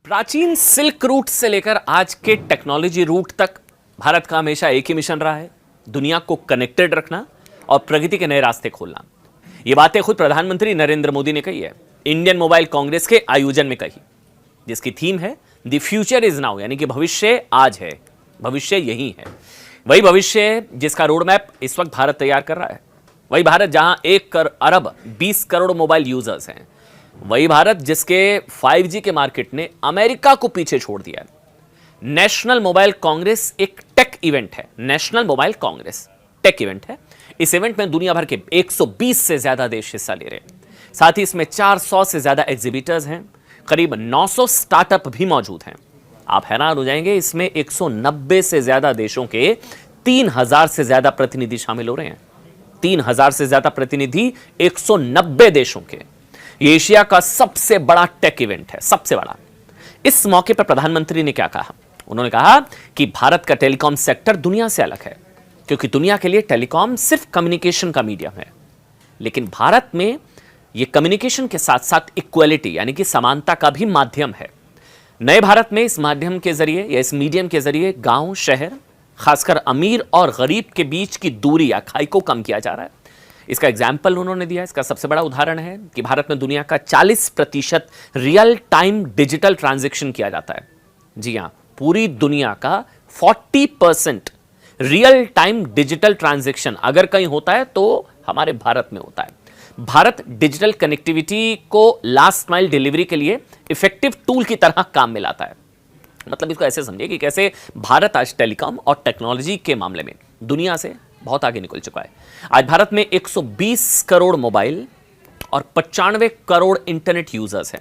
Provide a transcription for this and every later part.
प्राचीन silk route से लेकर आज के टेक्नोलॉजी रूट तक भारत का हमेशा एक ही मिशन रहा है, दुनिया को कनेक्टेड रखना और प्रगति के नए रास्ते खोलना। ये बातें खुद प्रधानमंत्री नरेंद्र मोदी ने कही है इंडियन मोबाइल कांग्रेस के आयोजन में कही, जिसकी थीम है द फ्यूचर इज नाउ, यानी कि भविष्य आज है, भविष्य यही है। वही भविष्य जिसका रोड मैप इस वक्त भारत तैयार कर रहा है, वही भारत जहां 1 अरब 20 करोड़ मोबाइल यूजर्स हैं, वही भारत जिसके 5G के मार्केट ने अमेरिका को पीछे छोड़ दिया है। नेशनल मोबाइल कांग्रेस एक टेक इवेंट है, national mobile Congress tech event है। इस इवेंट में दुनिया भर के 120 से ज्यादा देश हिस्सा ले रहे हैं। साथ ही इसमें 400 से ज्यादा एग्जीबिटर्स हैं, करीब 900 स्टार्टअप भी मौजूद हैं। आप हैरान हो जाएंगे, इसमें 190 से ज्यादा देशों के 3000 से ज्यादा प्रतिनिधि शामिल हो रहे हैं। 3000 से ज्यादा प्रतिनिधि 190 देशों के। ये एशिया का सबसे बड़ा टेक इवेंट है, सबसे बड़ा। इस मौके पर प्रधानमंत्री ने क्या कहा? उन्होंने कहा कि भारत का टेलीकॉम सेक्टर दुनिया से अलग है, क्योंकि दुनिया के लिए टेलीकॉम सिर्फ कम्युनिकेशन का मीडियम है, लेकिन भारत में यह कम्युनिकेशन के साथ साथ इक्वलिटी यानी कि समानता का भी माध्यम है। नए भारत में इस माध्यम के जरिए या इस मीडियम के जरिए गांव, शहर, खासकर अमीर और गरीब के बीच की दूरी या खाई को कम किया जा रहा है। इसका एग्जाम्पल उन्होंने दिया। इसका सबसे बड़ा उदाहरण है कि भारत में दुनिया का 40% रियल टाइम डिजिटल ट्रांजैक्शन किया जाता है। जी हां, पूरी दुनिया का 40% रियल टाइम डिजिटल ट्रांजैक्शन अगर कहीं होता है तो हमारे भारत में होता है। भारत डिजिटल कनेक्टिविटी को लास्ट माइल डिलीवरी के लिए इफेक्टिव टूल की तरह काम में लाता है। मतलब इसको ऐसे समझिए कि कैसे भारत आज टेलीकॉम और टेक्नोलॉजी के मामले में दुनिया से बहुत आगे निकल चुका है। आज भारत में 120 करोड़ मोबाइल और 95 करोड़ इंटरनेट यूजर्स हैं।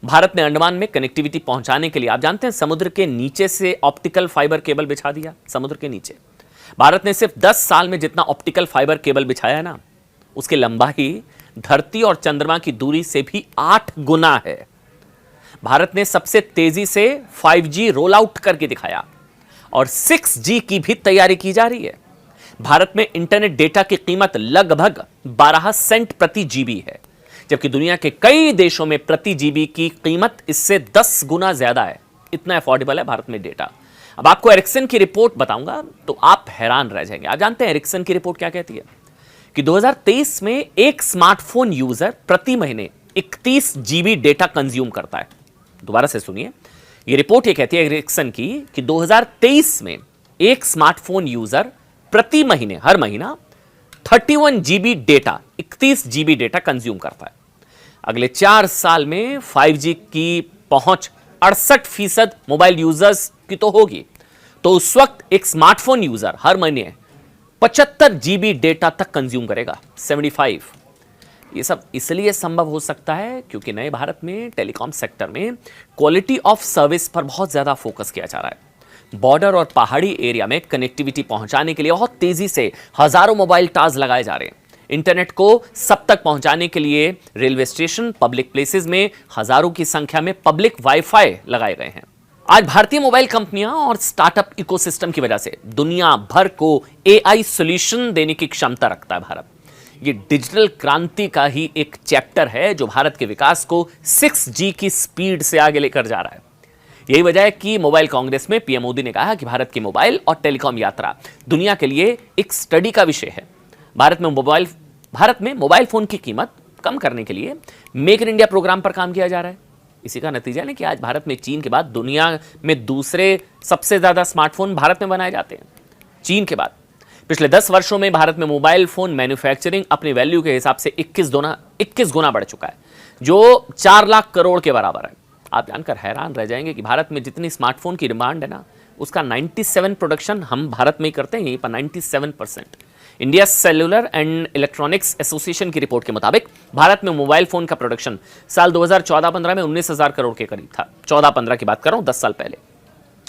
भारत ने अंडमान में कनेक्टिविटी पहुंचाने के लिए, आप जानते हैं, समुद्र के नीचे से ऑप्टिकल फाइबर केबल बिछा दिया। समुद्र के नीचे भारत ने सिर्फ 10 साल में जितना ऑप्टिकल फाइबर केबल बिछाया है ना, उसकी लंबाई धरती और चंद्रमा की दूरी से भी 8 गुना है। भारत ने सबसे तेजी से 5G रोल आउट करके दिखाया और 6G की भी तैयारी की जा रही है। भारत में इंटरनेट डेटा की कीमत लगभग 12 सेंट प्रति जीबी है, जबकि दुनिया के कई देशों में प्रति जीबी की कीमत इससे 10 गुना ज्यादा है। इतना अफोर्डेबल है भारत में डेटा। अब आपको एरिक्सन की रिपोर्ट बताऊंगा तो आप हैरान रह जाएंगे। आप जानते हैं एरिक्सन की रिपोर्ट क्या कहती है? कि 2023 में एक स्मार्टफोन यूजर प्रति महीने 31 जीबी डेटा कंज्यूम करता है। दोबारा से सुनिए, यह रिपोर्ट ये कहती है एरिक्सन की कि 2023 में एक स्मार्टफोन यूजर प्रति महीने, हर महीना 31 GB data, 31 GB data consume करता है। अगले 4 साल में 5G की पहुंच 68% मोबाइल यूजर्स की तो होगी, तो उस वक्त एक स्मार्टफोन यूजर हर महीने 75 जीबी डेटा तक कंज्यूम करेगा, 75। ये सब इसलिए संभव हो सकता है क्योंकि नए भारत में टेलीकॉम सेक्टर में क्वालिटी ऑफ सर्विस पर बहुत ज्यादा फोकस किया जा रहा है। बॉर्डर और पहाड़ी एरिया में कनेक्टिविटी पहुंचाने के लिए बहुत तेजी से हजारों मोबाइल टावर्स लगाए जा रहे हैं। इंटरनेट को सब तक पहुंचाने के लिए रेलवे स्टेशन, पब्लिक प्लेसेस में हजारों की संख्या में पब्लिक वाईफाई लगाए गए हैं। आज भारतीय मोबाइल कंपनियां और स्टार्टअप इकोसिस्टम की वजह से दुनिया भर को AI सॉल्यूशन देने की क्षमता रखता है भारत। ये डिजिटल क्रांति का ही एक चैप्टर है जो भारत के विकास को 6G की स्पीड से आगे लेकर जा रहा है। यही वजह है कि मोबाइल कांग्रेस में पीएम मोदी ने कहा कि भारत की मोबाइल और टेलीकॉम यात्रा दुनिया के लिए एक स्टडी का विषय है। भारत में मोबाइल फोन की कीमत कम करने के लिए मेक इन इंडिया प्रोग्राम पर काम किया जा रहा है। इसी का नतीजा है कि आज भारत में चीन के बाद दुनिया में दूसरे सबसे ज्यादा स्मार्टफोन भारत में बनाए जाते हैं, चीन के बाद। पिछले 10 वर्षों में भारत में मोबाइल फोन मैन्युफैक्चरिंग अपनी वैल्यू के हिसाब से 21 गुना बढ़ चुका है, जो 4 लाख करोड़ के बराबर है। आप जानकर हैरान रह जाएंगे कि भारत में जितनी स्मार्टफोन की डिमांड है ना, उसका 97 प्रोडक्शन हम भारत में ही करते हैं, यहीं पर 97%। India cellular and electronics association की रिपोर्ट के मुताबिक भारत में मोबाइल फोन का प्रोडक्शन साल 2014-15 में 19,000 करोड़ के करीब था। 14-15 की बात कर रहा हूं, 10 साल पहले।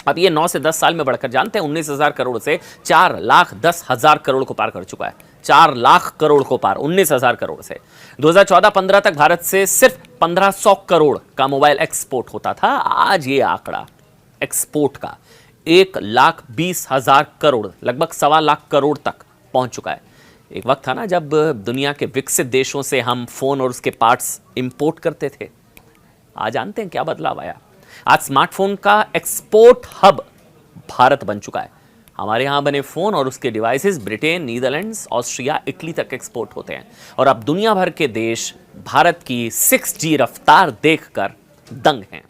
अब ये 9 से 10 साल में बढ़कर, जानते हैं, 19,000 करोड़ से 4,10,000 करोड़ को पार कर चुका है। 4 लाख करोड़ को पार, 19,000 करोड़ से। 2014-15 तक भारत से सिर्फ 1500 करोड़ का मोबाइल एक्सपोर्ट होता था। आज ये आंकड़ा एक्सपोर्ट का 1,20,000 करोड़, लगभग 1.25 लाख करोड़ तक पहुंच चुका है। एक वक्त था ना जब दुनिया के विकसित देशों से हम फोन और उसके पार्ट्स इंपोर्ट करते थे। आज जानते हैं क्या बदलाव आया? आज स्मार्टफोन का एक्सपोर्ट हब भारत बन चुका है। हमारे यहां बने फोन और उसके devices Britain, Netherlands, Austria, Italy तक एक्सपोर्ट होते हैं और अब दुनिया भर के देश भारत की 6G रफ्तार देखकर दंग हैं।